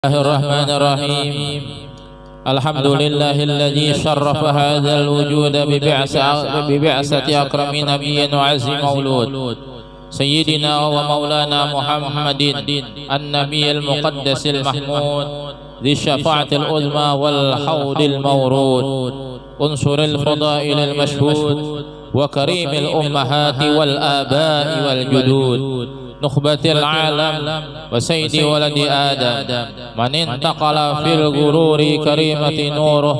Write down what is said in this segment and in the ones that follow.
الله الرحمن الرحيم. الحمد لله الذي شرف هذا الوجود ببعثة أكرم نبي وعز مولود سيدنا ومولانا محمد النبي المقدس المحمود ذي الشفاعة العظمى والحوض المورود أنصر الفضائل المشهود وكريم الأمهات والآباء والجدود نخبة العالم وسيد ولد آدم من انتقل في الغرور كريمة نوره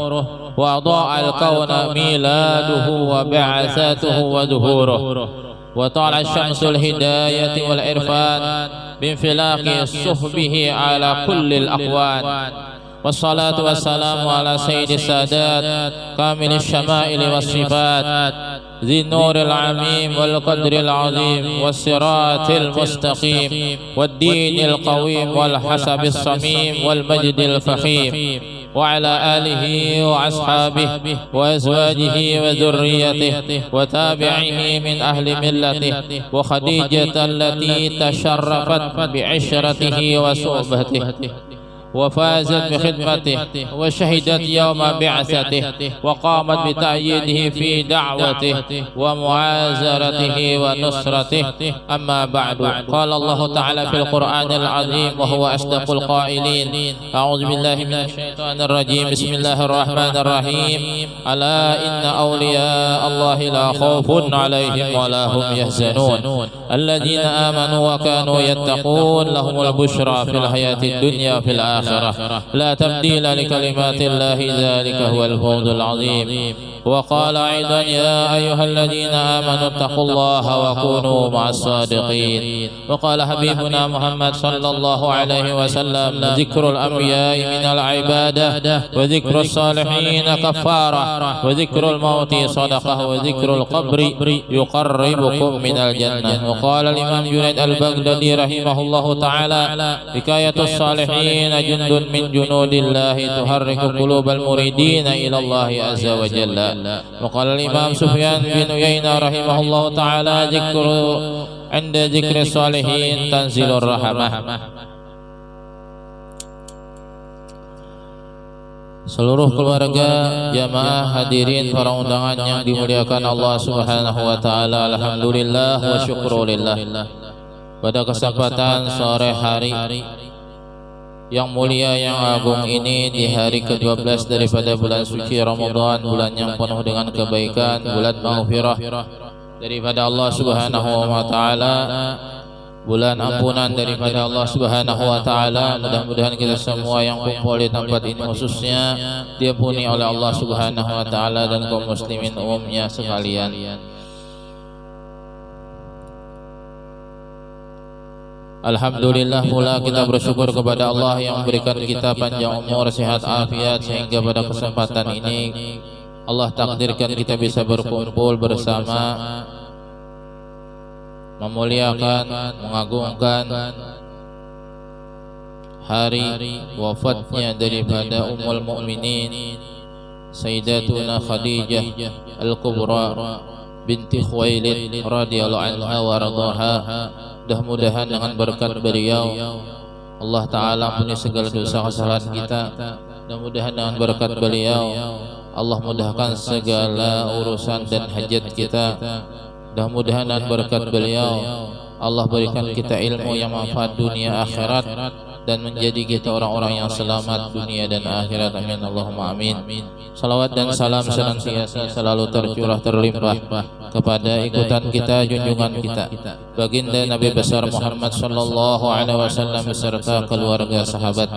وأضاء الكون ميلاده وبعثاته وظهوره وطلع الشمس الهداية والعرفان بانفلاق صحبه على كل الأكوان والصلاة والسلام على سيد السادات كامل الشمائل والصفات ذي النور العميم والقدر العظيم والصراط المستقيم والدين القويم والحسب الصميم والمجد الفخيم وعلى آله وأصحابه وأزواجه وذريته وتابعه من أهل ملته وخديجة التي تشرفت بعشرته وصحبته وفازت بخدمته وشهدت يوم بعثته وقامت بتأييده في دعوته ومعازرته ونصرته. أما بعد، قال الله تعالى في القرآن العظيم وهو أصدق القائلين: أعوذ بالله من الشيطان الرجيم، بسم الله الرحمن الرحيم. ألا إن أولياء الله لا خوف عليهم ولا هم يحزنون الذين آمنوا وكانوا يتقون لهم البشرى في الحياة الدنيا وفي الآخرة لا تبديل لكلمات الله ذلك هو الفوز العظيم. وقال أيضا: يا أيها الذين آمنوا اتقوا الله وكونوا مع الصادقين. وقال حبيبنا محمد صلى الله عليه وسلم: ذكر الأنبياء من العبادة وذكر الصالحين كفارة وذكر الموت صدقة وذكر القبر يقربكم من الجنة. وقال الإمام جنيد البغدادي رحمه الله تعالى: حكاية الصالحين جند من جنود الله تحرك قلوب المريدين إلى الله عز وجل. وقال الإمام سفيان بن عيينة رحمه الله تعالى: عند ذكر الصالحين تنزل الرحمة. Seluruh keluarga, jamaah, hadirin, para undangan yang dimuliakan Allah Subhanahu wa taala, alhamdulillah wa syukrulillah. Pada kesempatan sore hari yang mulia, yang agung ini, di hari ke-12 daripada bulan suci Ramadan, bulan yang penuh dengan kebaikan, bulan maghfirah daripada Allah Subhanahu wa taala, bulan ampunan daripada Allah Subhanahu wa taala. Mudah-mudahan kita semua yang kumpul di tempat ini khususnya diampuni oleh Allah Subhanahu wa taala dan kaum muslimin umumnya sekalian. Alhamdulillah pula kita bersyukur kepada Allah yang memberikan kita panjang umur, sehat, afiat, sehingga pada kesempatan ini Allah takdirkan kita bisa berkumpul bersama, memuliakan, mengagungkan hari wafatnya daripada Ummul Mukminin Sayyidatuna Khadijah Al-Kubra binti Khuwailid radhiyallahu anha wa radhaha. Mudah-mudahan dengan berkat beliau Allah Ta'ala ampuni segala dosa kesalahan kita. Mudah-mudahan dengan berkat beliau Allah mudahkan segala urusan dan hajat kita. Mudah-mudahan dengan berkat beliau Allah berikan kita ilmu yang manfaat dunia akhirat dan menjadi kita orang-orang yang selamat dunia dan akhirat. Amin Allahumma amin. Salawat dan salam senantiasa selalu tercurah terlimpah kepada ikutan kita, junjungan kita, baginda Nabi besar Muhammad sallallahu alaihi wasallam beserta keluarga, sahabat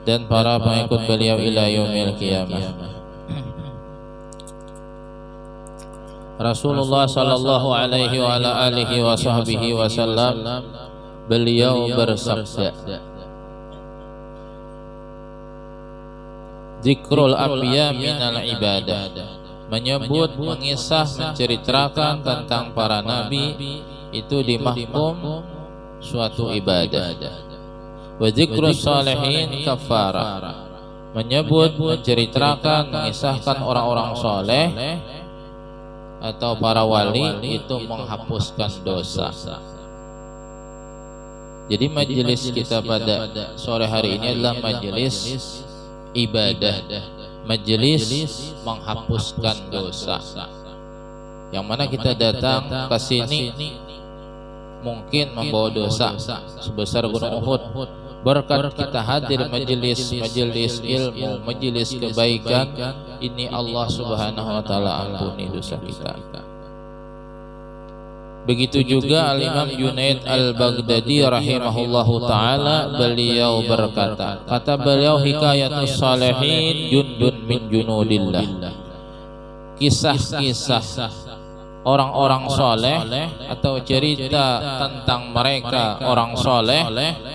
dan para pengikut beliau ila yaumil qiyamah. Rasulullah sallallahu alaihi wa ala alihi wa sahbihi wasallam beliau bersabda: Zikrul anbiya minal ibadah, menyebut, mengisah, menceritakan tentang para nabi itu dimahkum suatu ibadah. Wa zikrus salihin kafarah, menyebut, menceritakan, mengisahkan orang-orang soleh atau para wali itu menghapuskan dosa. Jadi majelis kita pada sore hari ini adalah majelis ibadah, majelis menghapuskan dosa. Yang mana kita datang ke sini mungkin membawa dosa sebesar gunung Uhud. Berkat kita hadir majelis ilmu, majelis kebaikan, ini Allah Subhanahu wa taala ampuni dosa kita. Begitu juga Al-Imam Junaid Al-Baghdadi rahimahullahu ta'ala, beliau berkata, kata beliau, hikayatus salihin jundun min junudillah. Kisah-kisah orang-orang soleh atau cerita tentang mereka orang soleh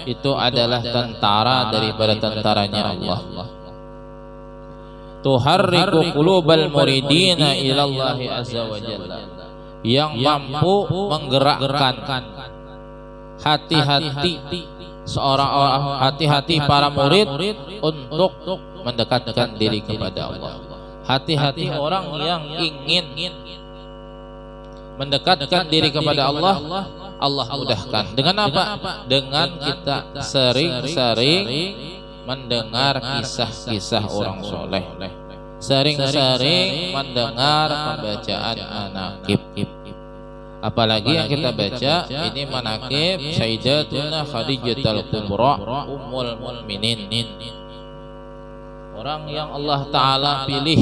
itu adalah tentara daripada tentaranya Allah. Tuharriku qulubal muridina ilallahi azza wa jalla, yang mampu menggerakkan hati-hati hati-hati para murid untuk mendekatkan diri kepada Allah. Hati-hati orang yang ingin mendekatkan diri kepada Allah, Allah mudahkan. Dengan apa? Dengan kita sering-sering mendengar kisah-kisah orang soleh, sering-sering mendengar pembacaan manaqib. Apalagi yang kita baca ini manaqib Sayyidatuna Khadijatul Kubra Ummul Mukminin, orang yang Allah Ta'ala pilih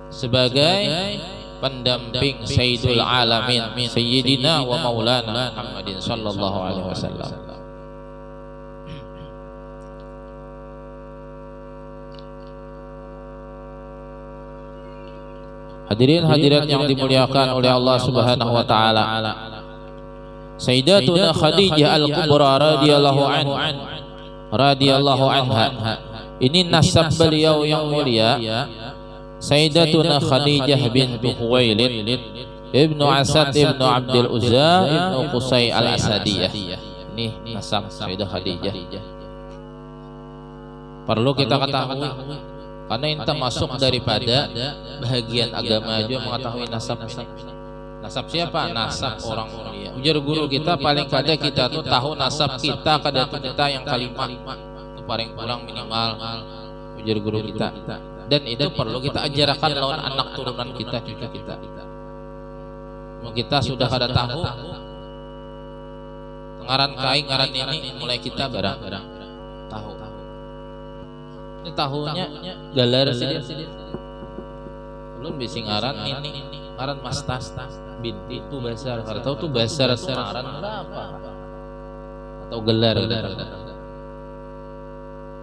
sebagai pendamping Sayyidul Alamin Sayyidina wa Maulana Muhammadin sallallahu alaihi wasallam. Hadirin hadirat yang dimuliakan oleh Allah Subhanahu wa taala, Sayyidatuna Khadijah Al-Kubra radhiyallahu anha, ini nasab beliau yang mulia. Sayyidatuna Khadijah bintu Khuwailid ibnu Asad ibnu Abdul Uzza ibnu Qusay al-Asadiyah. Ini nasab Sayyidah Khadijah. Perlu kita ketahui, karena ini termasuk daripada bahagian agama juga mengetahui nasab. Nasab siapa? Nasab orang mulia. Ujar guru kita, paling kada kita tuh tahu nasab kita kada kita yang kalimat itu paling kurang minimal. Ujar guru kita. Dan itu perlu kita ajarkan lawan anak turunan kita juga kita. Kita sudah kada tahu ngaran kai ngaran ini, mulai kita barang tahu. Ini tahunya galar sih. Belum bisa ngaran ini ngaran Mastas binti itu basar. Kada tahu tuh basar itu ngaran berapa? Atau gelar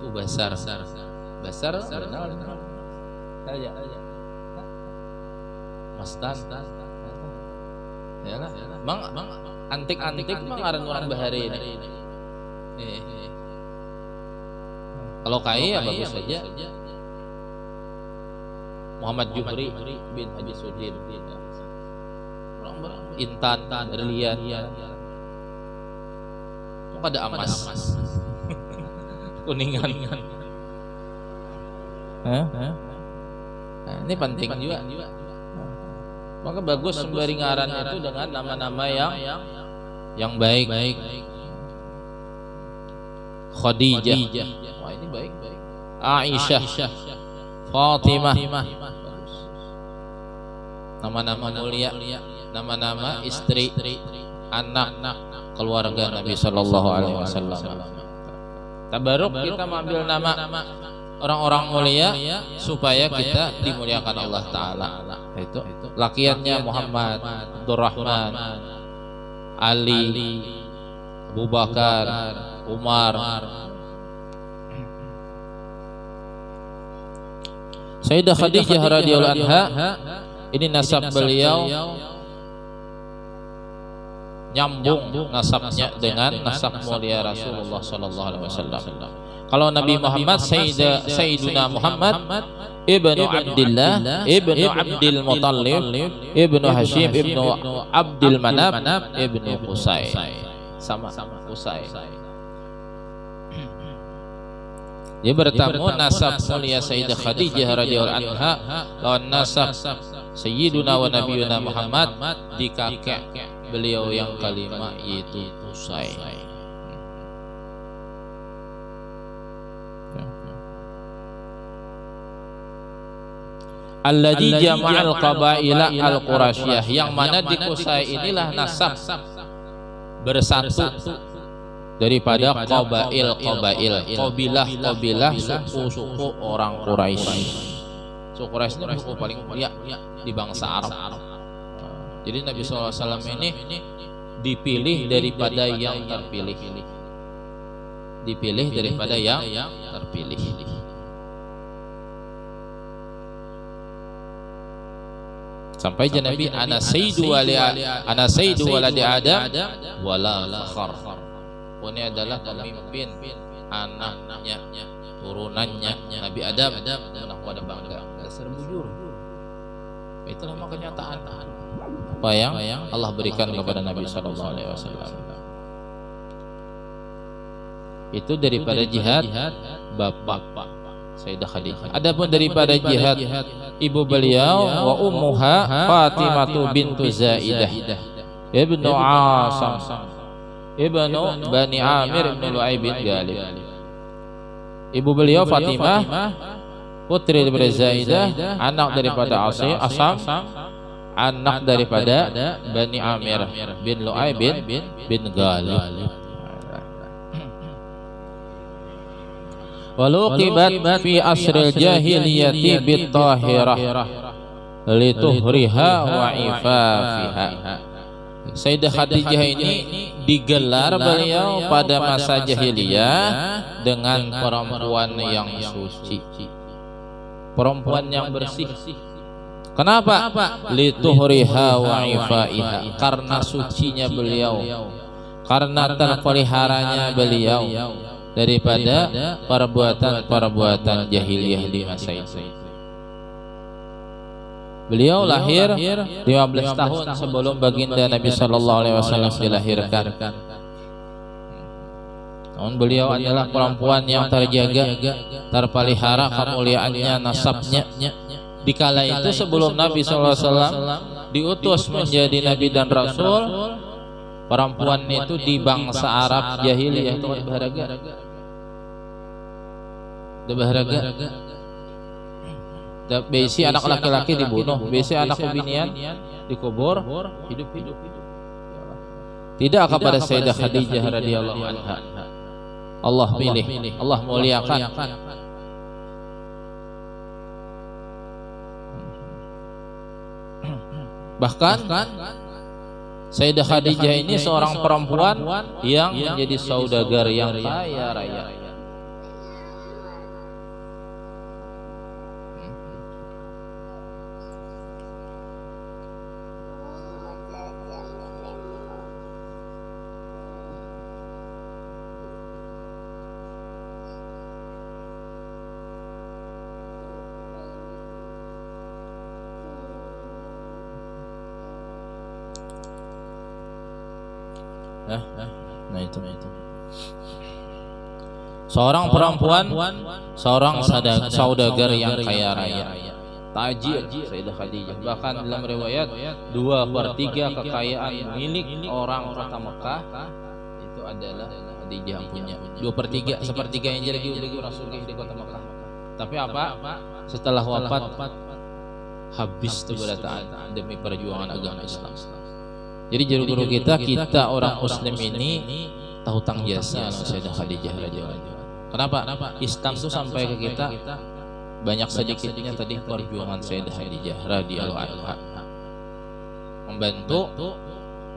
itu basar. Basar benar. Aja. Mastas. Yalah. Mang antik-antik mah ngaran orang bahari ini. Kalau kai ya bagus saja. Muhammad Jubri bin Haji Sudin, Intan Rilian, itu ada Amas Kuningan. Nah, ini penting juga. Maka bagus sembari ngaran itu dengan nama-nama yang baik. Khadijah, wah ini baik. Aisyah, Fatimah, nama-nama mulia, nama-nama istri, anak, keluarga Nabi Sallallahu Alaihi Wasallam. Tabaruk kita mengambil nama orang-orang mulia supaya kita dimuliakan Allah Ta'ala. Itu lakiannya Muhammad, Abdurrahman, Ali, Abu Bakar, Umar. Sayyidah Khadijah radhiyallahu anha, ini nasab beliau nyambung nasabnya dengan nasab mulia Rasulullah sallallahu alaihi wasallam. Kalau Nabi Muhammad Sayyiduna Muhammad ibnu Abdillah ibnu Abdil Muttalib ibnu Hashim ibnu Abdil Manab ibnu Qusay, sama Qusay. Dia bertamu nasab mulia Sayyidah Khadijah radhiyallahu anha lawan nasab Sayyiduna wa Nabiyuna Muhammad di kakek beliau yang kelima, yaitu Qusay. alladzi jama'al qabaila al-qurasyah, yang mana di Qusay inilah nasab bersatu daripada qabilah suku orang Quraisy. Suku Quraisy ini suku paling mulia di bangsa Arab. Jadi Nabi SAW ini dipilih daripada yang terpilih, dipilih daripada yang terpilih. Sampai Nabi ana sayyidu waladi Adam wala fakhar. Ini adalah pemimpin anaknya, turunannya Nabi Adam, menang pada bangga, dasar bujur. Itulah kenyataan apa yang Allah berikan kepada Nabi sallallahu alaihi wasallam. Itu daripada jihad bapak Sayyidah Khadijah. Adapun daripada jihad ibu beliau wa ummuha Fatimah bintu Zaidah ibnu Asam ibnu Bani Amir ibnu Lu'ay bin Ghalib. Ibu beliau Fatimah, putri daripada Zaidah, anak daripada Asam, anak daripada Bani Amir bin Lu'ay bin Ghalib. Waluqibat fi asril jahiliyati bit-tahirah lituhriha wa ifafiha. Sayyidah Khadijah ini digelar beliau pada masa jahiliyah dengan perempuan yang suci, perempuan yang bersih. Kenapa? Lituhriha wa ifaiha, karena sucinya beliau, karena terpeliharanya beliau daripada perbuatan-perbuatan jahiliyah di masa itu. Beliau lahir 15 tahun sebelum baginda Nabi sallallahu alaihi wasallam dilahirkan. Namun beliau adalah perempuan yang terjaga, terpelihara kemuliaannya, nasabnya. Dikala itu sebelum Nabi sallallahu alaihi wasallam diutus menjadi nabi dan rasul, perempuan itu di bangsa Arab jahiliyah itu berharga. Besi anak laki-laki dibunuh, besi anak kebinian dikubur hidup-hidup. Tidak kepada Sayyidah Khadijah radhiyallahu anha. Allah pilih, Allah muliakan. Bahkan Sayyidah Khadijah ini seorang perempuan yang menjadi saudagar yang kaya raya. Nah itu. Seorang perempuan, seorang saudagar yang kaya raya, tajir Sayyidah Khadijah. Bahkan dalam riwayat 2/3 kekayaan milik orang kota Mekah itu adalah Khadijah punya. 2/3, sepertiga yang jadi Rasul di kota Mekah. Tapi apa? Setelah wafat habis keberdataan demi perjuangan agama Islam. Jadi guru kita orang muslim ini tahu tang jasa Sayyidah Khadijah radhiyallahu anha. Kenapa? Islam itu sampai ke kita banyak sedikitnya tadi perjuangan Sayyidah Khadijah radhiyallahu anha, membantu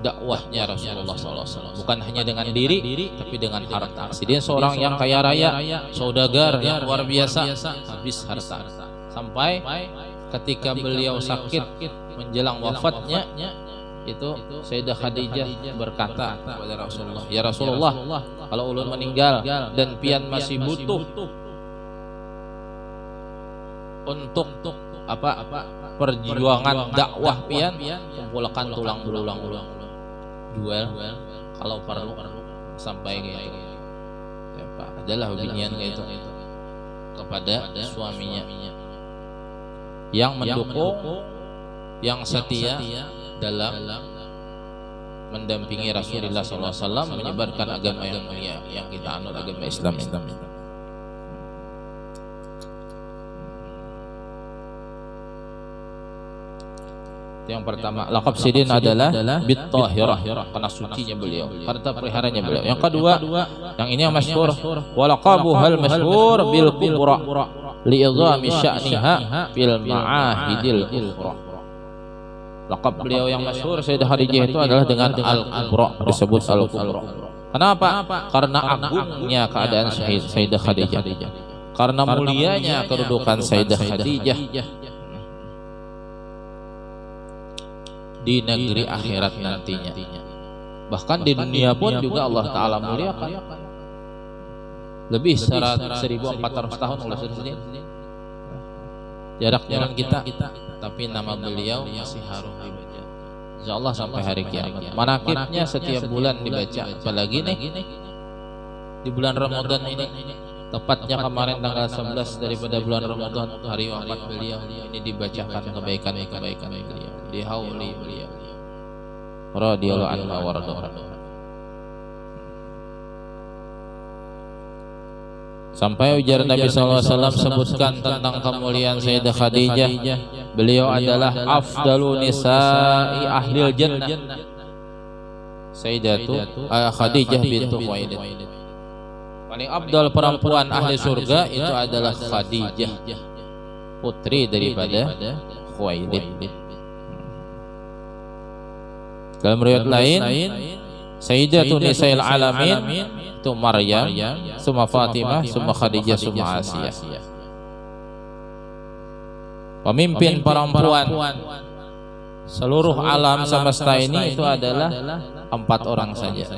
dakwahnya Rasulullah SAW, bukan hanya dengan diri tapi dengan harta. Dia seorang yang kaya raya, saudagar yang luar biasa, habis harta. Sampai ketika beliau sakit menjelang wafatnya, itu Sayyidah Khadijah berkata kepada Rasulullah, "Ya Rasulullah, kalau ulun meninggal dan pian masih butuh untuk perjuangan dakwah pian, kumpulkan tulang belulang jual kalau perlu sampai gitu." Ya, Pak, adalah binian gitu kepada suaminya yang mendukung, yang setia dalam mendampingi Rasulullah SAW menyebarkan agama yang mulia yang kita anut, agama Islam. Yang pertama, laqab Sidin adalah bit-tahirah, karena sucinya beliau, harta periharanya beliau. Yang kedua, yang ini yang masyhur, wa laqabuhal masyhur bil kubra li'idhami sya'niha fil ma'ahidil ukhra. Laqab beliau yang masyhur Sayyidah Khadijah itu adalah dengan al-kubra, disebut al-kubra. Kenapa? Karena agungnya keadaan Sayyidah Khadijah, karena mulianya kedudukan Sayyidah Khadijah di negeri akhirat nantinya. Bahkan di dunia pun juga Allah Ta'ala muliakan. Lebih 1400 tahun oleh sendiri jarak dengan kita, tapi nama beliau masih harum dibaca, insyaallah sampai hari kiamat. Manaqibnya setiap bulan dibaca, apalagi nih di bulan Ramadan ini, tepatnya kemarin tanggal 11 daripada bulan Ramadan, hari wafat beliau, ini dibacakan kebaikan beliau, dihauli beliau radhiyallahu anhu wa radhiyallahu. Sampai ujar Nabi SAW sebutkan tentang kemuliaan Sayyidah Khadijah, beliau adalah afdalu nisa'i ahlil jannah, Sayyidatu Khadijah bintu Khuwailid. Paling abdal perempuan ahli surga itu adalah Khadijah, putri daripada Khuwailid. Dalam riwayat lain, Sayyidatu Nisa'il Alamin itu Maryam, summa Fatimah, summa Khadijah, summa Asiyah. Pemimpin perempuan seluruh alam semesta ini itu adalah 4 orang saja.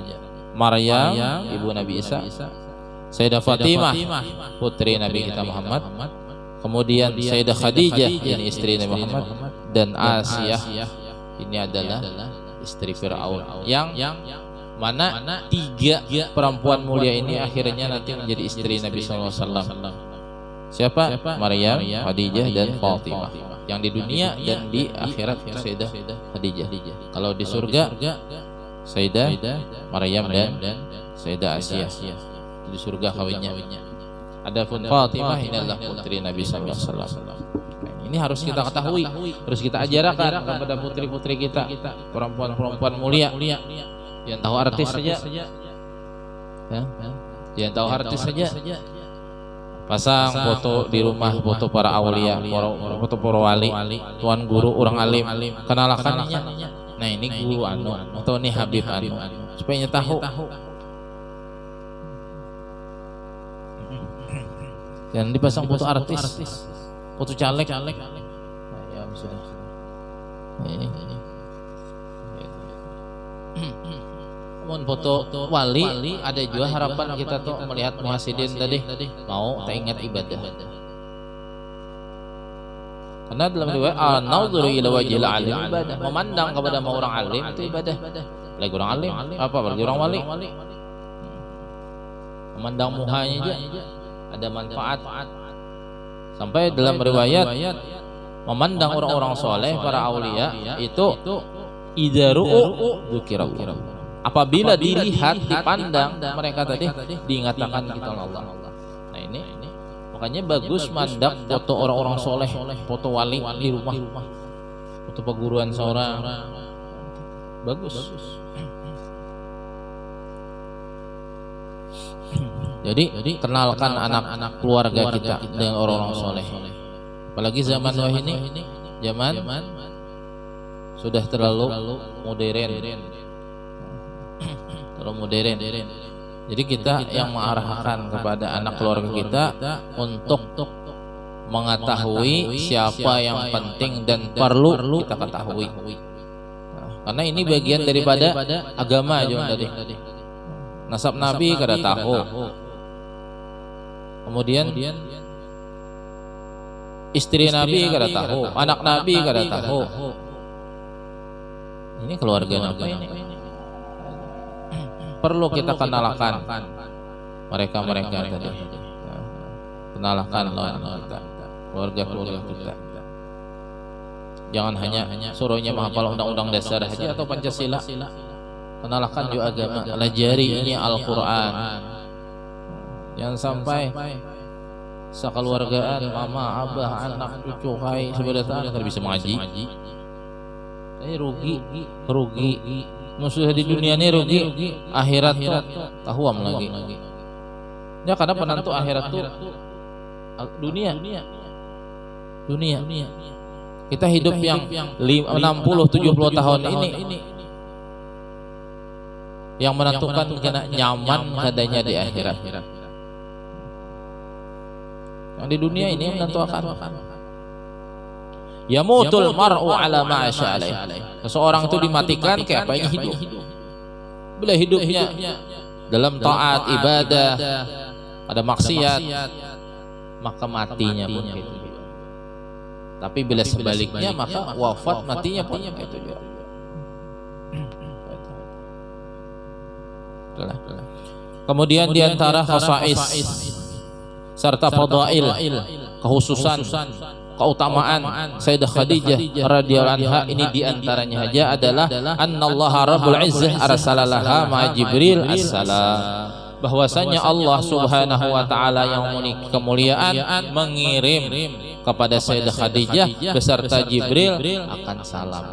Maryam, ibu Nabi Isa, Sayyidah Fatimah, putri Nabi kita Muhammad, kemudian Sayyidah Khadijah, ini istri Nabi Muhammad, dan Asiyah, ini adalah istri Fir'aun, yang mana 3 perempuan mulia ini akhirnya nanti menjadi istri Nabi SAW. Siapa? Maryam, Khadijah, dan Fatimah. Yang di dunia dan di akhirat Sayyidah Khadijah. Kalau di surga Sayyidah Maryam dan Sayyidah Asiyah, di surga kawinnya. Adapun Fatimah ini adalah putri Nabi SAW. Ini harus kita ketahui, harus kita ajarkan kepada putri-putri kita, perempuan-perempuan mulia. Yang tahu artis saja, ya, yang tahu artis saja, pasang foto di rumah, foto para aulia, foto para wali, tuan guru, orang alim, kenalakannya. Nah ini guru anu, atau ini Habib anu, supaya tahu. Dan dipasang foto artis, foto caleg. Nah, ya sudah. Namun foto wali ada juga harapan kita tuh melihat muhasidin tadi mau teringat ibadah. Karena dalam riwayat an-nadhuru ila wajhil alim ibadah, memandang kepada orang alim itu ibadah. Lagi orang alim apa bagi orang wali? Memandang muhanya aja ada manfaat. Sampai dalam riwayat memandang orang-orang soleh, para aulia itu idzaru'u dzukirallah. Apabila dilihat, dipandang mereka tadi diingatkan kita Allah. Nah ini makanya bagus mandang foto orang-orang soleh, foto wali di rumah, foto perguruan seorang, bagus. Jadi kenalkan anak-anak keluarga kita dengan orang-orang soleh. Apalagi zaman ini, zaman sudah terlalu modern. Jadi kita yang mengarahkan kepada anak keluarga kita untuk mengetahui siapa yang penting dan perlu kita ketahui. Karena ini bagian daripada agama juga tadi. Nasab Nabi kada tahu. Kemudian istri Nabi kada tahu, anak Nabi kada tahu. Ini keluarga Nabi ini. Perlu kita kenalkan mereka tadi, kenalkan kita, keluarga kita. Jangan hanya suruhnya menghafal undang-undang dasar saja atau Pancasila. Kenalkan juga agama, pelajari ini Al-Quran. Jangan sampai sekeluargaan, mama, abah, anak, cucu, hai, saudara tidak bisa mengaji. rugi. Musuh di dunia ini rugi, akhirat tuh tahuam lagi. Ya karena penentu akhirat tuh dunia. Kita hidup yang 60-70 tahun ini yang menentukan kena nyaman adanya di akhirat. Yang di dunia ini yang menentukan. Yamutul mar'u ala ma asya alaih. Seseorang itu dimatikan kayak apa yang hidup. Bila hidupnya dalam taat, ibadah, ada maksiat, maka matinya pun gitu. Tapi bila sebaliknya maka wafat matinya pun gitu juga. Kemudian diantara khasais serta fadail, kekhususan, keutamaan Sayyidah Khadijah radhiyallahu anha ini diantaranya aja adalah annallaha rabbul izzah arsalaha ma Jibril assalam, bahwasanya Allah subhanahu wa ta'ala yang memiliki kemuliaan mengirim kepada Sayyidah Khadijah beserta Jibril akan salam.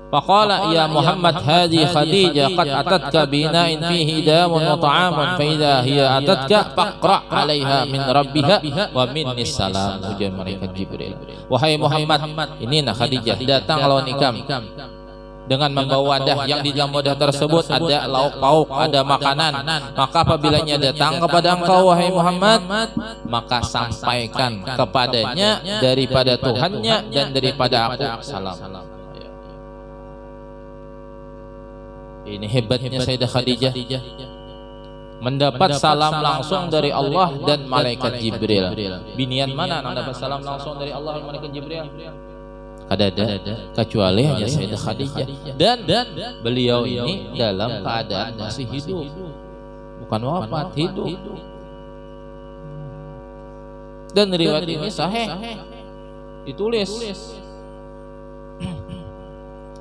Faqala ya Muhammad hadhi Khadijah qad atatka bina'in fihi damun wa ta'amun fa idza hiya atatka faqra 'alaiha min rabbiha wa minni salam. Ujian malaikat Jibril, wahai Muhammad, ini Khadijah datang lawan ikam dengan membawa wadah yang di dalam wadah tersebut ada lauk pauk, ada makanan. Maka apabila datang kepada engkau wahai Muhammad, maka sampaikan kepadanya daripada Tuhannya dan daripada aku salam. Ini hebatnya Sayyidah Khadijah, mendapat salam langsung dari Allah dan malaikat Jibril. Binian mana yang dapat salam langsung dari Allah dan malaikat Jibril? Ada kecuali hanya Sayyidah Khadijah, dan beliau ini dalam keadaan masih hidup, bukan wafat, hidup. Dan riwayat ini sahih, ditulis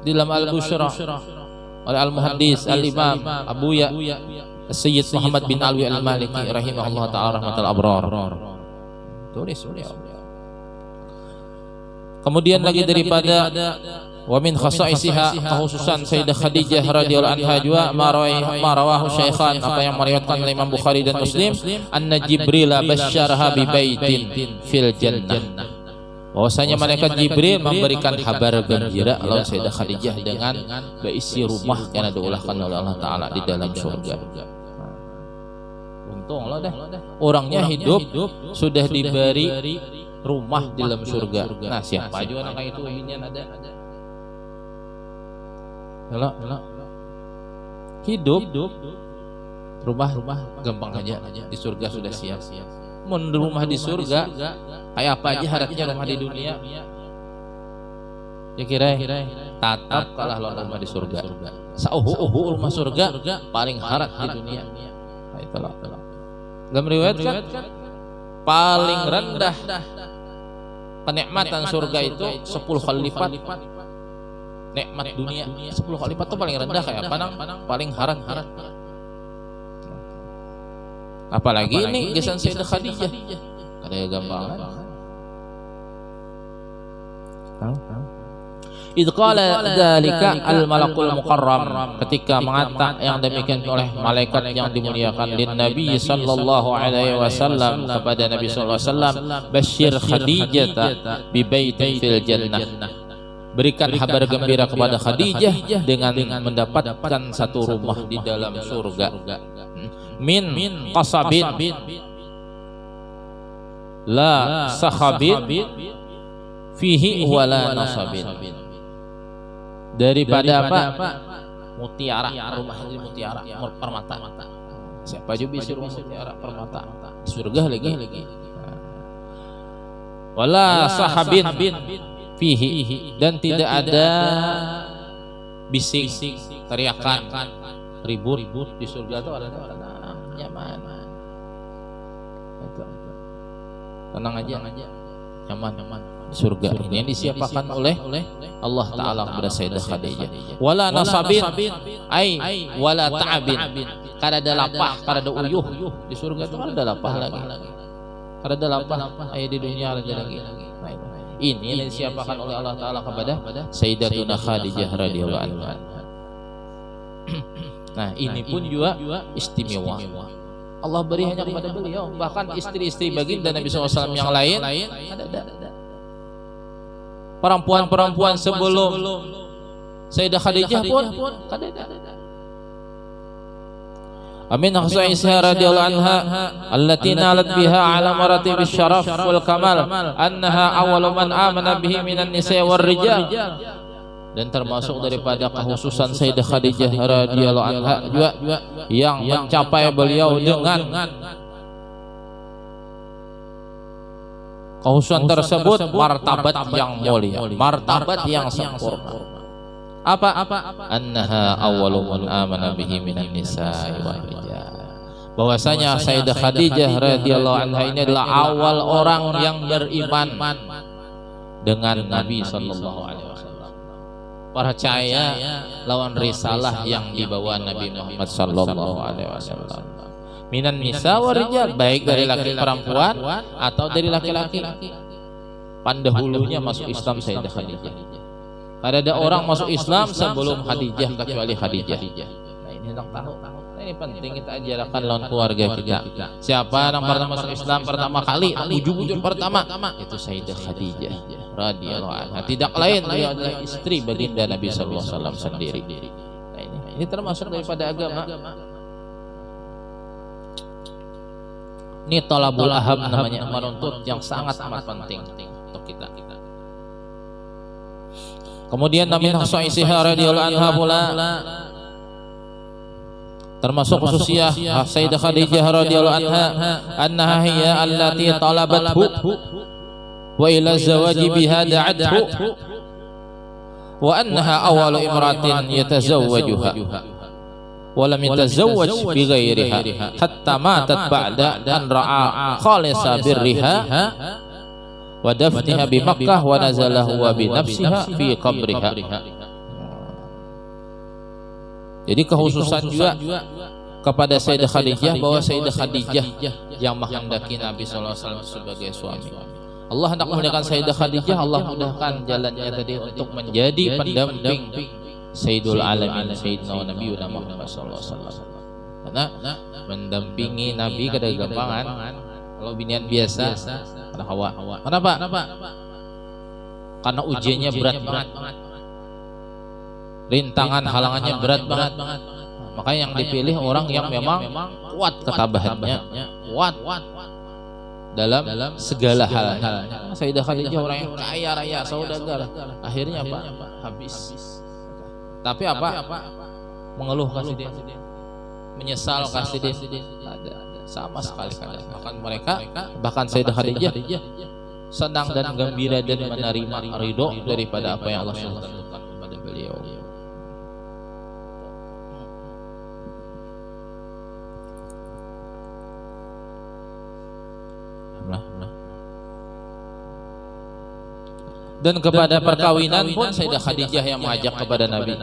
di dalam Al-Bushra oleh Al-Muhaddis Al-Imam Abu Ya Sayyid Muhammad bin Alwi Al-Maliki rahimahullah ta'ala rahmatul abrar. Tulis beliau. Kemudian lagi daripada wa min khasaisiha, kekhususan Sayyidah Khadijah radhiyallahu anha juga marawahu syaikhan, apa yang meriwayatkan oleh Imam Bukhari dan Muslim, anna Jibril basyaraha bi baitin fil jannah, bahwasanya malaikat Jibril memberikan kabar gembira lawan Sayyidah Khadijah dengan berisi rumah yang diulahkan oleh Allah Ta'ala di dalam surga. Untung loh dah, orangnya hidup sudah diberi rumah di dalam surga. Nah siapa juga anak itu ingin ada hidup rumah gampang aja di surga sudah siap. Mun rumah di surga kayak apa aja harapnya rumah di dunia, ya kira tatap kalah lawan rumah di surga. Sauhu rumah surga paling harap di dunia. Nah, itulah. Dalam riwayat kan paling rendah kenikmatan surga itu 10 kali lipat nikmat dunia. 10 kali lipat itu paling rendah kayak apa? Paling harap. Apalagi ini gesan Sayyidah Khadijah, ada gambaran. Idh qala dzalika al-malakul mukarram, ketika mengatakan yang demikian oleh malaikat yang dimuliakan, lin Nabi sallallahu alaihi wasallam, kepada Nabi sallallahu alaihi wasallam, basyir Khadijah bi baitin fil jannah, berikan kabar gembira kepada Khadijah dengan mendapatkan satu rumah di dalam surga, min qasabin la sakhabin fihi wala nasabin, daripada apa? Mutiara, rumah dari mutiara, permata. Siapa juga bisa rumah mutiara permata? Surga lagi. Wala sahabin fihi, dan tidak ada bising, teriakan, ribut di surga itu ada nyaman. Tenang aja, nyaman. Surga ini yang disiapkan oleh Allah Ta'ala kepada Sayyidah Khadijah. Wala nasabin ay wala ta'abin, kada ada lapah, kada ada uyuh di surga itu, kada ada lapah lagi. Kada ada lapah ay di dunia lagi. Ini yang disiapkan oleh Allah Ta'ala kepada Sayyidatuna Khadijah radhiyallahu anha. Nah ini pun juga istimewa. Allah beri hanya kepada beliau. Bahkan istri-istri baginda Nabi SAW yang lain ada. Perempuan-perempuan sebelum Sayyidah Khadijah pun ada. Amin Aisyah radhiyallahu anha allati nalat biha ala maratib syaraf wal kamal annaha awwalu man amana bihi minan nisa war rijal. Dan termasuk daripada kekhususan Sayyidah Khadijah radhiyallahu anha juga yang mencapai beliau dengan kekhususan tersebut martabat yang mulia, martabat yang sempurna. Apa? Annaha awwalu man amana bihi minan nisa'i wal rijal. Bahwasanya Sayyidah Khadijah radhiyallahu anha ini adalah awal orang yang beriman dengan Nabi sallallahu alaihi wasallam. Percaya lawan risalah yang dibawa Nabi Muhammad sallallahu alaihi wasallam. Minan nisa wal rijal, baik dari laki perempuan atau dari laki-laki. Pendahulunya masuk Islam Sayyidah Khadijah. Ada orang masuk Islam sebelum Khadijah kecuali Khadijah. Nah ini hendak tahu. Nah, ini penting kita ajarkan lawan keluarga kita. Siapa yang pertama masuk Islam pertama kali, ujung-ujung pertama itu Sayyidah Khadijah radhiyallahu anha. Tidak lain, dia adalah istri baginda Nabi sallallahu alaihi wasallam sendiri. Nah ini termasuk daripada agama. Ini talabul aham namanya, menuntut yang sangat amat penting untuk kita. Kemudian Nabi Aisyah radhiyallahu anha pula termasuk khususiyah Sayyidah Khadijah radhiyallahu anha annaha hiya allati talabathu wa ila zawaji biha da'athu wa annaha awwalu imratin yatazawwajuha wa lam yatazawwaj bi ghairiha hatta matat ba'da an ra'a khalisa birriha wa dafniha bi Makkah wa nazalahu wa bi nafsiha fi qabriha. Jadi kekhususan juga kepada Sayyidah Khadijah bahwa Sayyidah Khadijah yang menghendaki Nabi sallallahu alaihi wasallam sebagai suami. Allah hendak memudahkan Sayyidah Khadijah, Allah mudahkan jalannya tadi untuk menjadi pendamping Sayyidul Alamin Sayyidina Nabi Muhammad sallallahu alaihi wasallam. Karena mendampingi Nabi kada gampangan. Kalau binian biasa ada Hawa. Kenapa? Karena ujiannya berat banget. Rintangan halangannya berat banget. Makanya yang dipilih orang yang memang kuat ketabahannya, kuat dalam segala hal. Sayyidah Khadijah orang yang kaya raya, saudagar. Akhirnya apa? Habis. Tapi apa? Mengeluh kasih dia, menyesal kasih dia. Ada. Sama sekali kada. Bahkan Sayyidah Khadijah senang dan gembira dan menerima ridho daripada apa yang Allah sudah tentukan kepada beliau. Dan kepada perkawinan pun Sayyidah Khadijah yang mengajak kepada Nabi.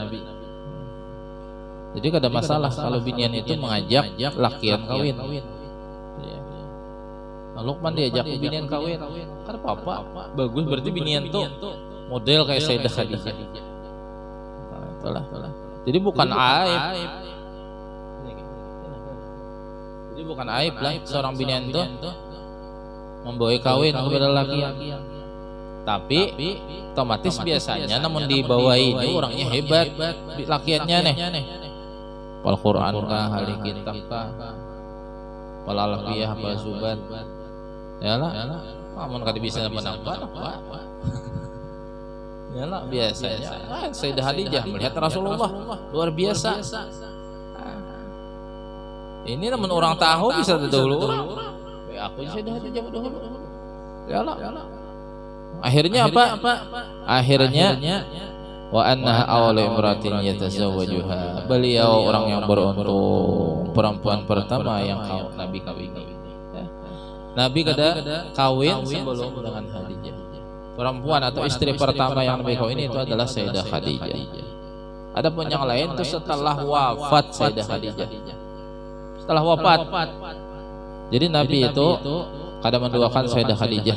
Jadi kada masalah kalau binian itu mengajak lakian kawin. Nah, Luqman diajak binian kawin, kan apa-apa, bagus, berarti binian tuh model kayak Sayyidah Khadijah. Nah, itulah. Jadi bukan aib. Jadi bukan aib lah seorang binian tuh membawa kawin kepada lakian. Tapi otomatis biasanya namun dibawa ini orangnya hebat, lakiannya nih. Wal Quran kah, ahli kitab kah, wal alfiyah, wal zubat, ya lah, namun kada bisa menang apa, ya lah biasanya. Sayyidah Khadijah melihat Rasulullah luar biasa. Ini namun orang tahu bisa dahulu orang. Aku Sayyidah Khadijah dahulu, ya lah. Akhirnya apa? Akhirnya wa annaha awwalu imratin yatazawwajuha. Beliau orang yang beruntung, perempuan pertama yang Nabi kawini. Nabi kada kawin sebelum dengan Khadijah. Perempuan atau istri pertama yang Nabi kawini itu adalah Sayyidah Khadijah. Adapun yang lain itu setelah wafat Sayyidah Khadijah. Setelah wafat. Jadi Nabi itu kada menduakan Sayyidah Khadijah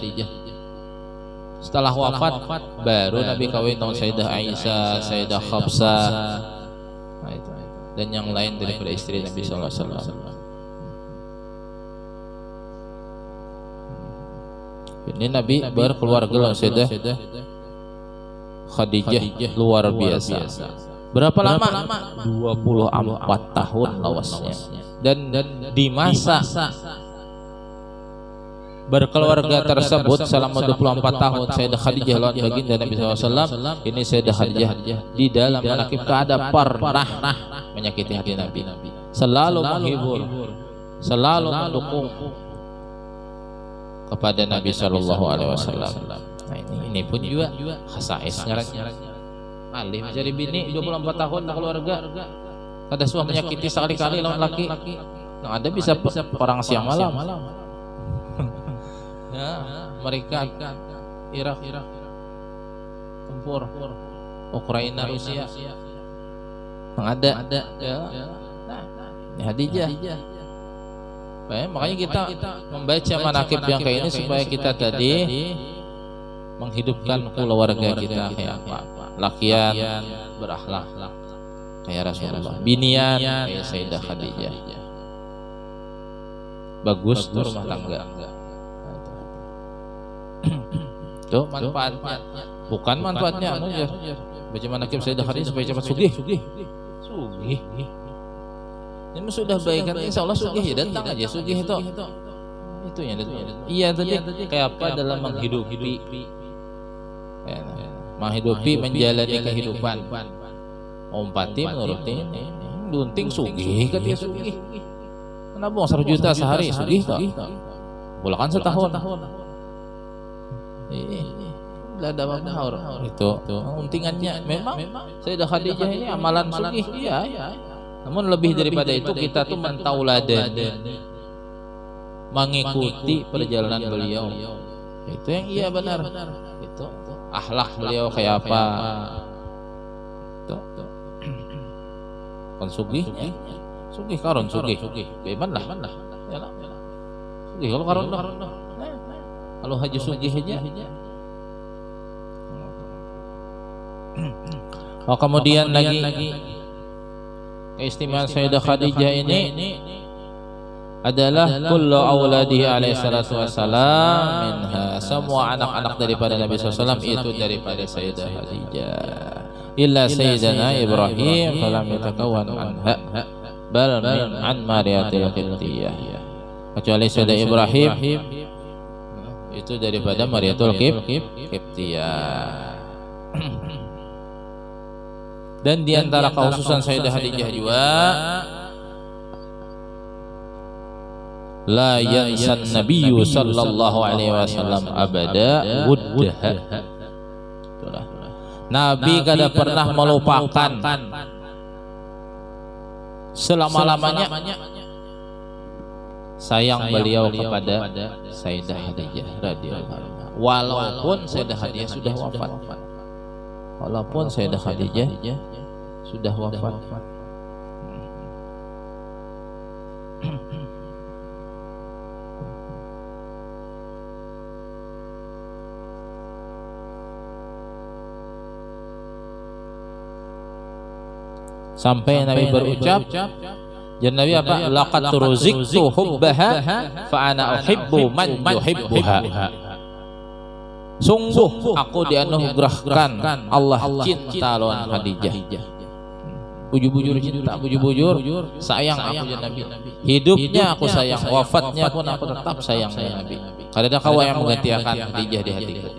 Setelah wafat baru Nabi kawin dengan Sayyidah Aisyah, Sayyidah Hafsah, nah, itu. Dan yang lain daripada istri Nabi sallallahu alaihi wasallam. Ini Nabi berkeluarga dengan Sayyidah Khadijah luar biasa. Berapa lama? 24 tahun lawasnya. Dan di masa berkeluarga tersebut selama 24 tahun Sayyidah Khadijah lawan baginda Nabi SAW, ini Sayyidah Khadijah di dalam manaqib keadaan pernah menyakiti hati Nabi, selalu menghibur, selalu mendukung kepada Nabi Shallallahu Alaihi Wasallam. Nah ini pun juga khasais ngarannya. Alih mencari bini 24 tahun keluarga, kada suami menyakiti sekali-kali lawan laki, yang ada bisa perang siang malam. Ya, mereka Irak, tempur Ukraina, Rusia, yang ada ya. Nah, ini Khadijah. Baik, makanya kita membaca manaqib yang kayak ini supaya kita tadi menghidupkan keluarga kita kayak apa? Lakian berakhlak kayak Rasulullah, binian kayak Sayyidah Khadijah. Bagus tuh rumah tangga. Tuh manfaatnya, bukan manfaatnya baca manaqib Sayyidah Khadijah supaya cepat sugih. Ini sudah baik kan, insya Allah sugih ya, datang aja sugih itu yang iya tadi kayak apa dalam menghidupi menjalani kehidupan. Ompati menuruti dunting sugih kan dia sugih. Kenapa 100 juta sehari sugih toh? Bulakan setahun. Tidak ada apa-apa itu untingannya. Memang Sayyidah Khadijah ini amalan sugih iya. Namun lebih daripada itu kita tuh mentauladani, mengikuti perjalanan beliau. Itu yang iya benar. Itu akhlak beliau kayak apa? Tuh. Kon sugihnya, sugih karon sugih. Beban lah. Ya lah. Sugih kalau karon dah. Kalau haji sugih aja. Oh kemudian lagi keistimewaan Sayyidah Khadijah ini adalah kullu auladihi alaihi salatu wassalam minha, semua anak-anak daripada Nabi SAW itu daripada Sayyidah Khadijah, illa Sayyidina Ibrahim falam yatakawwan anha bal min an Mariyatil Qibtiyah, kecuali Sayyidah Ibrahim itu daripada Mariyatul Qibtiyah. Dan diantara kekhususan Sayyidah Khadijah juga la yansan Nabiyyu sallallahu alaihi wasallam abada wuddaha. Nabi kada pernah melupakan selama-lamanya sayang beliau kepada Sayyidah Khadijah radhiyallahu anha. Walaupun Sayyidah Khadijah sudah wafat. Walaupun Sayyidah Khadijah sudah wafat. Sampai Nabi berucap, dan Nabi apa? Laqad ruziqtu hubbaha fa ana uhibbu man yuhibbuha. Sungguh aku dianugerahkan Allah cinta lawan Khadijah. Bujur-bujur cinta, bujur-bujur sayang aku ya Nabi. Hidupnya aku sayang, wafatnya pun aku tetap sayang ya Nabi. Kada kawa yang menggantikan Khadijah di hatiku.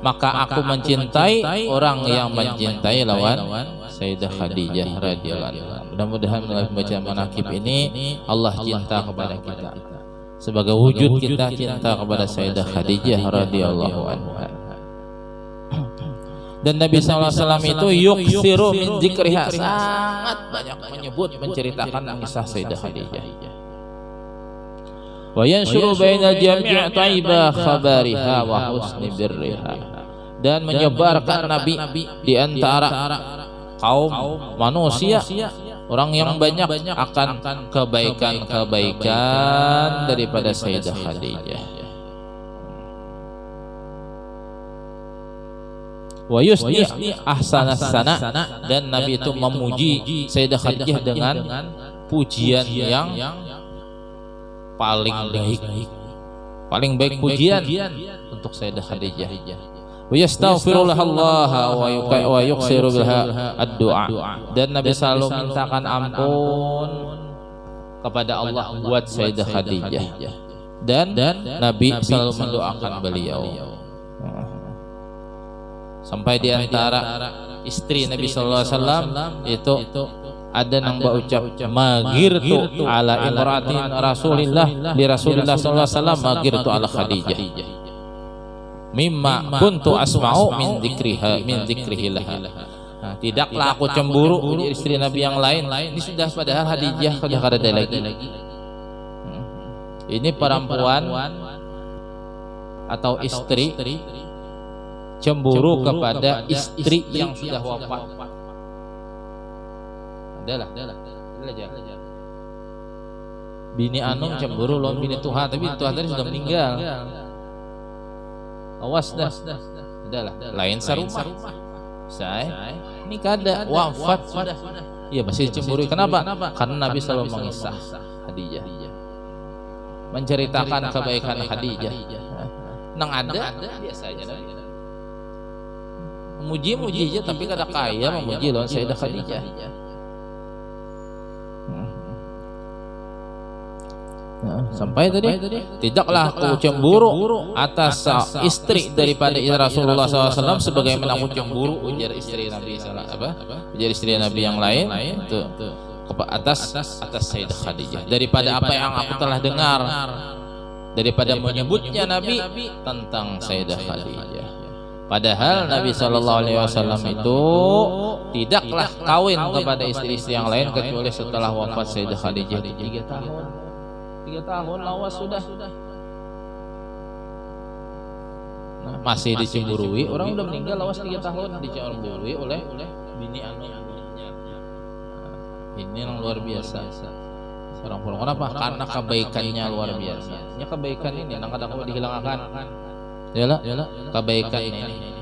Maka aku mencintai orang yang mencintai lawan Sayyidah Khadijah radhiyallahu anha. Mudah-mudahan melalui bacaan manaqib ini Allah cinta kepada kita. Sebagai wujud kita cinta kepada Sayyidah Khadijah radhiyallahu anha. Dan Nabi SAW itu yuksiru min zikriha, sangat banyak menyebut menceritakan kisah Sayyidah Khadijah. Wa yanshuru baina jami' taiba khabariha wa husni birriha, dan menyebarkan Nabi di antara kaum manusia, orang yang banyak akan kebaikan-kebaikan daripada Sayyidah Khadijah. wa yusni ahsanas sana, dan Nabi itu memuji Sayyidah Khadijah dengan pujian yang paling baik pujian untuk Sayyidah Khadijah. Wa yastaghfirullah wa yuksiru biha ad-du'a, dan Nabi selalu mintakan ampun kepada Allah buat Sayyidah Khadijah, dan Nabi selalu mendoakan beliau. Sampai di antara istri Nabi sallallahu alaihi wasallam itu ada yang berucap magirtu ala imratin Rasulillah li Rasulillah sallallahu alaihi wasallam magirtu ala Khadijah mimma kuntu asma'u min dzikrihi laha. Nah, tidaklah aku cemburu di istri Nabi yang lain. Ini sudah padahal Khadijah sudah ada lagi. Ini perempuan atau istri cemburu kepada istri yang sudah wafat. Adalah. Bini Anum cemburu loh bini Tuhan, tapi Tuhan tadi sudah meninggal. Awas dah. Adalah. Lain serumah. Saya ini kada wafat sudah. Iya masih cemburu. Kenapa? Karena Nabi selalu mengisah Khadijah, menceritakan kebaikan Khadijah. Nang ada biasa aja Nabi. Muji aja, tapi kada kaya memuji lawan Sayyidah Khadijah. Sampai tadi tidaklah aku cemburu atas istri daripada Rasulullah SAW sebagaimana aku cemburu ujar istri Nabi ujar istri Nabi yang lain itu atas Sayyidah Khadijah, daripada apa yang aku telah dengar daripada menyebutnya Nabi tentang Sayyidah Khadijah. Padahal Nabi SAW itu tidaklah kawin kepada istri-istri yang lain kecuali setelah wafat Sayyidah Khadijah itu 3 tahun. 3 tahun lawas sudah. Nah, masih dicemburui, orang udah meninggal lawas 3 tahun dicemburui oleh bini anaknya. Ini yang luar biasa. Seorang perempuan apa? Karena kebaikannya luar biasa. Ya kebaikan ini yang kadang-kadang dihilangkan. Yalah, kebaikan ini.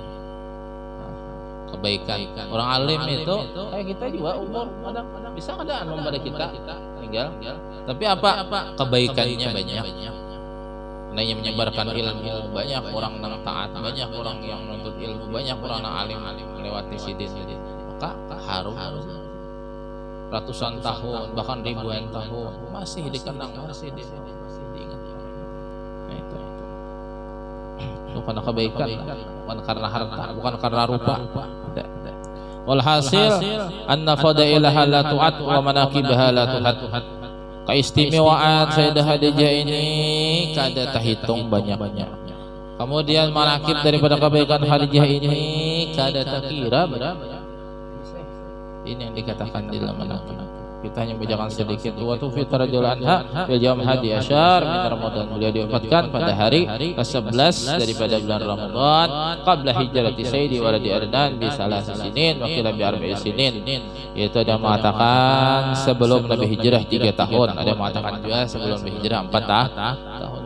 Kebaikan orang alim itu kayak kita juga umur kadang bisa ada pada kita tinggal. Tapi apa? Kebaikannya banyak. Karena yang menyebarkan ilmu banyak, orang yang taat banyak, orang yang menuntut ilmu banyak, orang yang alim melewati sidin. Maka harus ratusan tahun bahkan ribuan tahun masih dikenang, masih diingat. Nah itu karena kebaikan, bukan karena harta, bukan karena rupa. Walhasil anna fadailaha la tu'at wa manaqibaha la tuhat. Keistimewaan Sayyidah Khadijah ini kada terhitung banyak-banyak. Kemudian manaqib daripada kebaikan Khadijah ini kada terkira berapa. Ini yang dikatakan di dalam manaqib. Kita hanya membacakan sedikit. Wa tufi radhiyallahu anha fil yaum hadi asyar min Ramadan, beliau diwafatkan pada hari ke-11 daripada bulan Ramadan qabla hijrati sayyidi waladi Adnan bi salasi sinin wa qila bi arba'i sinin. Yaitu ada mengatakan sebelum Nabi hijrah 3 tahun, ada mengatakan juga sebelum Nabi hijrah 4 tahun.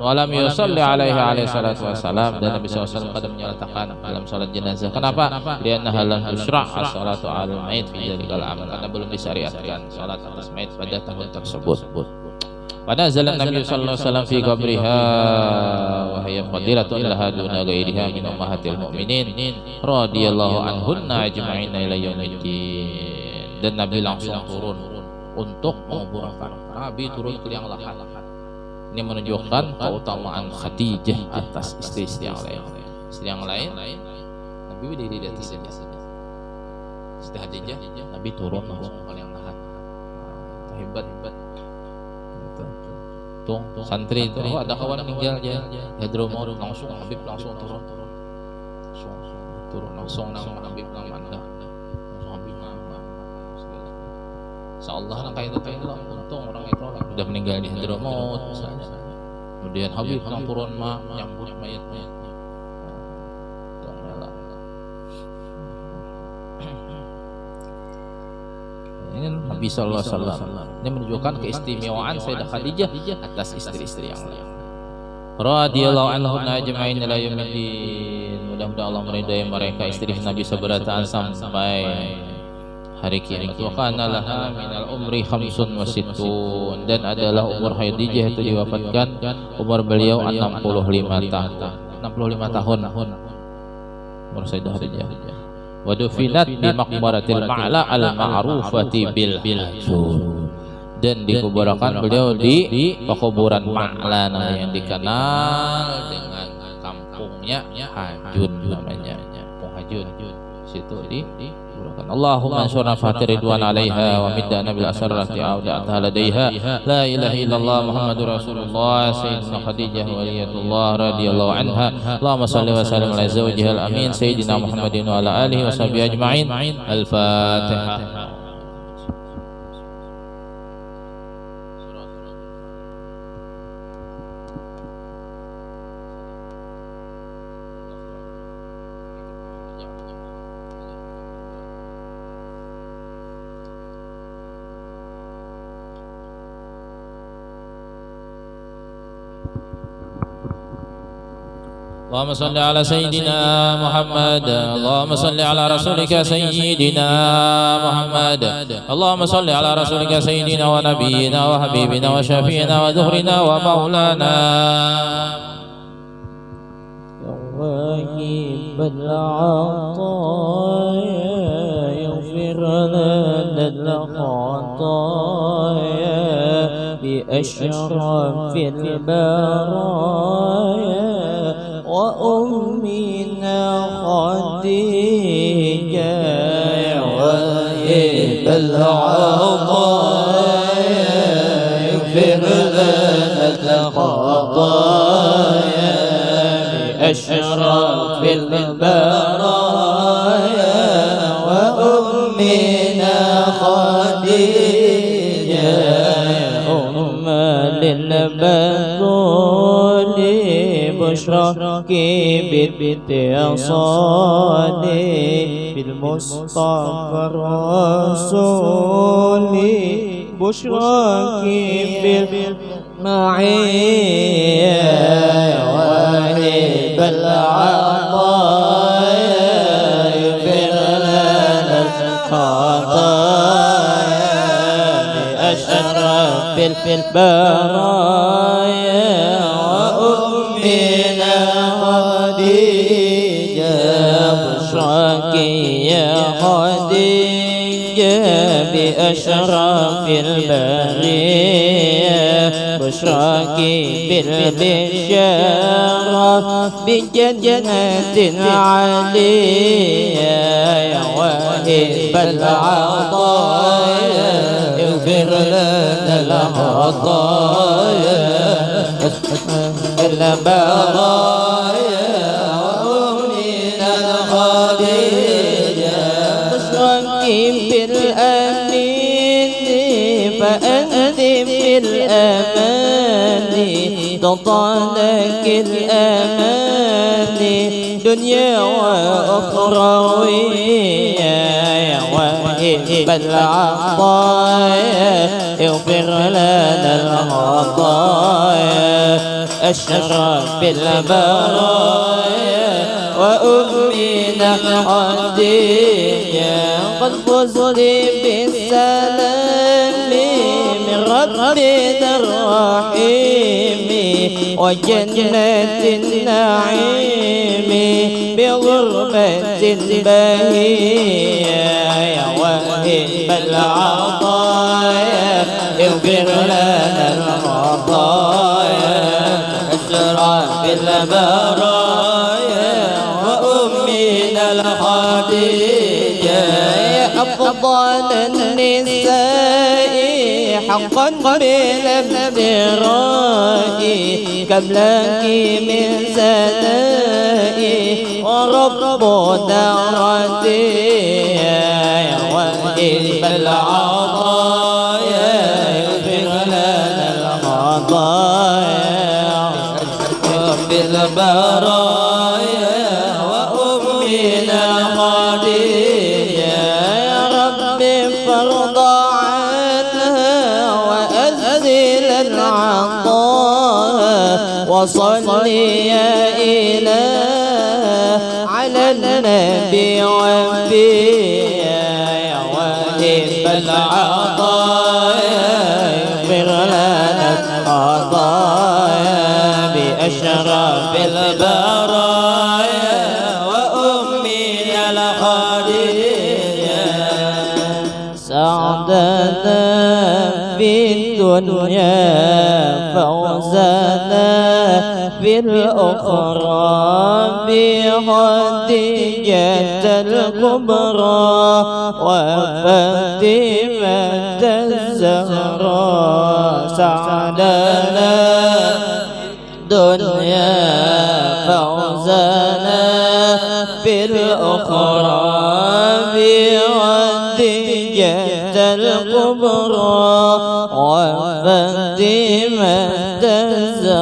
Walam yusalli alaihi salatu wassalam, dan Nabi SAW pada menyatakan dalam salat jenazah. Kenapa? Lianna halam tusra' as-salatu 'alal mayit fi dzalikal amal, karena belum disyariatkan salat atas mayit pada tahun tersebut. Pada zaman Nabi sallallahu alaihi wasallam fi qabriha wa hiya fadilatun laha duna ghairiha min ummahatil mu'minin radhiyallahu anhunna ajma'in ila yaumiddin. Dan Nabi langsung turun untuk menguburkan. Nabi turun ke liang lahat. Ini menunjukkan keutamaan Khadijah atas istri-istri yang lain. Istri yang lain Nabi berdiri di atas saja. Istri Khadijah Nabi turun langsung ke liang lahat. Hebat. Tung santri itu ada kawan meninggal ya Hadromaut, langsung Habib langsung turun langsung nang Habib nang Manda langsung Habib nang insyaallah nang kayak itu lah. Untung orang itu sudah meninggal di Hadromaut misalnya, kemudian Habib nang turun nyambut mayatnya. Ini Nabi sallallahu alaihi wasallam ini menunjukkan keistimewaan Sayyidah Khadijah atas istri-istri yang lain. Radhiyallahu anhum ajma'in ila yaumiddin. mudah-mudahan Allah meridai mereka, istri Nabi seberataan sampai hari kiamat. Wa kana laha minal umri khamsun wa sittun, dan adalah umur Khadijah itu diwafatkan umur beliau 65 tahun. 65 tahun umur Sayyidah Khadijah. Wa dufinat bi maqbaratil Ma'la al-ma'rufati bil Hajun, dan dikuburkan beliau di pekuburan Ma'la yang dikenal dengan kampungnya Hajun namanya, Kampung Hajun. Situ dikuburkan. Allahumma ansurna fatih ridwan alaiha wa middana bil asrarati auda'atha ladaiha. La ilaha illallah Muhammadur Rasulullah Sayyidina Khadijah waliyatullah radhiyallahu anha. Allahumma salli wa sallim ala zawjihal amin Sayyidina Muhammadin wa ala alihi wa sahbihi ajma'in. Al-Fatihah. اللهم صل على سيدنا محمد. اللهم صل على رسولك سيدنا محمد. اللهم صل على رسولك سيدنا ونبينا وحبيبنا وشفينا وذخرنا ومولانا واجب العطايا يغفر لنا الخطايا بأشرف البرايا وأمنا خديجة واجب العطايا يغفر لنا الخطايا أشرف البرايا وأمنا خديجة أم للبتول بشراك باتصال بالمصطفى الرسول بشراك بالمعية واهب العطايا يغفر لنا الخطايا بأشرف البرايا وأمنا خديجة بشراك يا خديجة بأشرف البرية بشراك بالبشارة بجنة عالية يا واهب العطايا يغفر لنا الخطايا البرايا وأمنا الخديجة بشراك بالأمين فأنذب بالأمان تطالك الأمان دنيا وأخروية يا واهب العطايا يغفر لنا الخطايا أشرف بالبرايا وأمنا خديجة قد فزت بالسلام من ربنا الرحيم وجنة النعيم بغربة البهية يا واهب العطايا يغفر لنا الخطايا أشرف بالبرايا وأمنا الخديجة يا أفضل النساء حقا بالابتراء كم لك من سنائي وربنا رديا يا واهب العطايا يغفر لنا الخطايا بالبرايا وأمنا خديجة يا رب فرض عنها وأزل العطاء وصل يا إله على النبي وفي واهب العطايا اغفر لنا الخطايا بأشرف البرايا وأمنا الخديجة سعدنا في الدنيا فوزنا في الأخرى بخديجة الكبرى وفاطمة الزهراء سعدنا دنيا فوزنا في الأخرى بخديجة الكبرى وفاطمة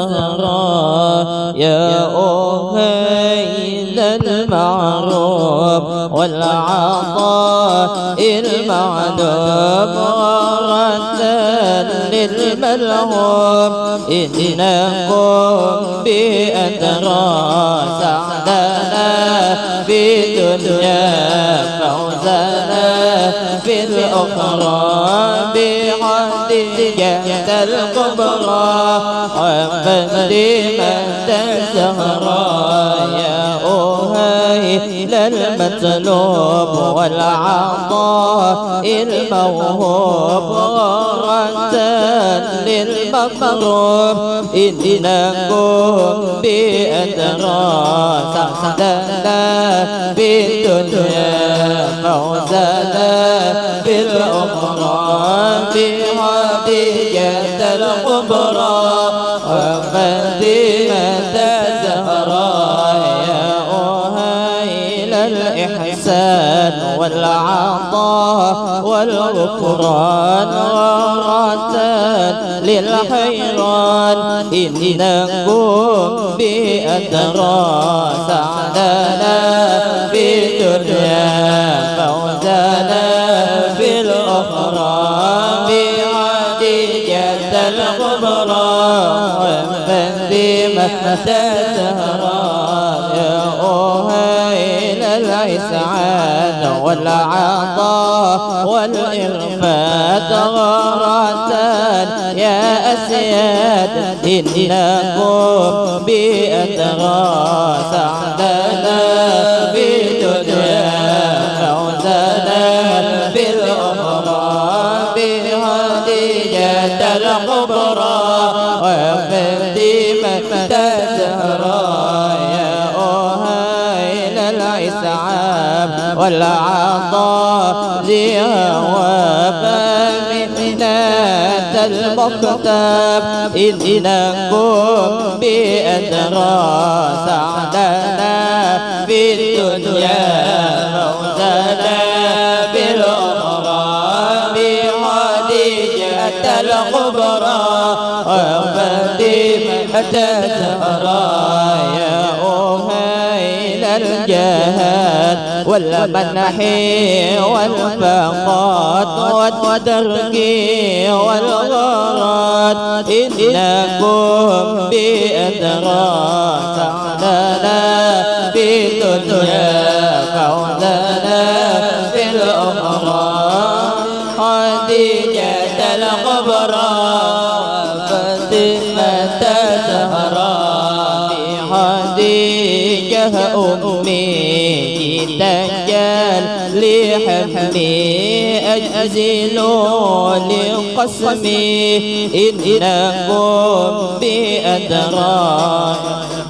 الزهراء يا أهيل المعروف والعطاء المعلوم غرة للملهوم إنكم بأدرى سعدنا في دنيا فوزنا في الأخرى بخديجة الكبرى وفاطمة الزهراء يا أهيل المطلوب والعطاء الموهوب غرة للمطلوب إنكم بأدرى سعدنا في الدنيا فوزنا في الأخرى بخديجة الكبرى وفاطمة الزهراء يا أهيل الإحسان والعطاء والغفران غرة للحيران إنكم بأدرى سعدنا في الدنيا فوزنا في الأخرى بخديجة الكبرى وفاطمة الزهراء يا أهيل الإسعاد والعطاء والإرفاد غرة يا أسياد إنكم بأدرى سعدنا في الدنيا فوزنا في الأخرى بخديجة الكبرى وفاطمة الزهراء يا أهيل الإسعاد والعطاء زيها وفامنات المكتب إنكم بأدرى سعدنا في الدنيا فوزنا في الأخرى بخديجة الكبرى وفاطمة الزهراء يا أهيل الجهاد والمنح والفقات والتركي والغرات إنكم بأدرى سعدنا في الدنيا فوزنا في الأخرى خديجة الكبرى وفاطمة الزهراء خديجة أمي تجال لحمي أجزل لقسمي إنكم بأدرى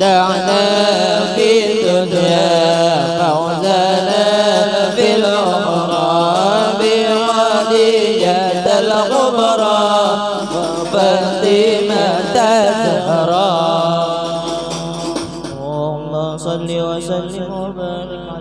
دعنا في الدنيا فوزنا في الأخرى بخديجة الكبرى وفاطمة الزهراء اللهم صل وسلم وبارك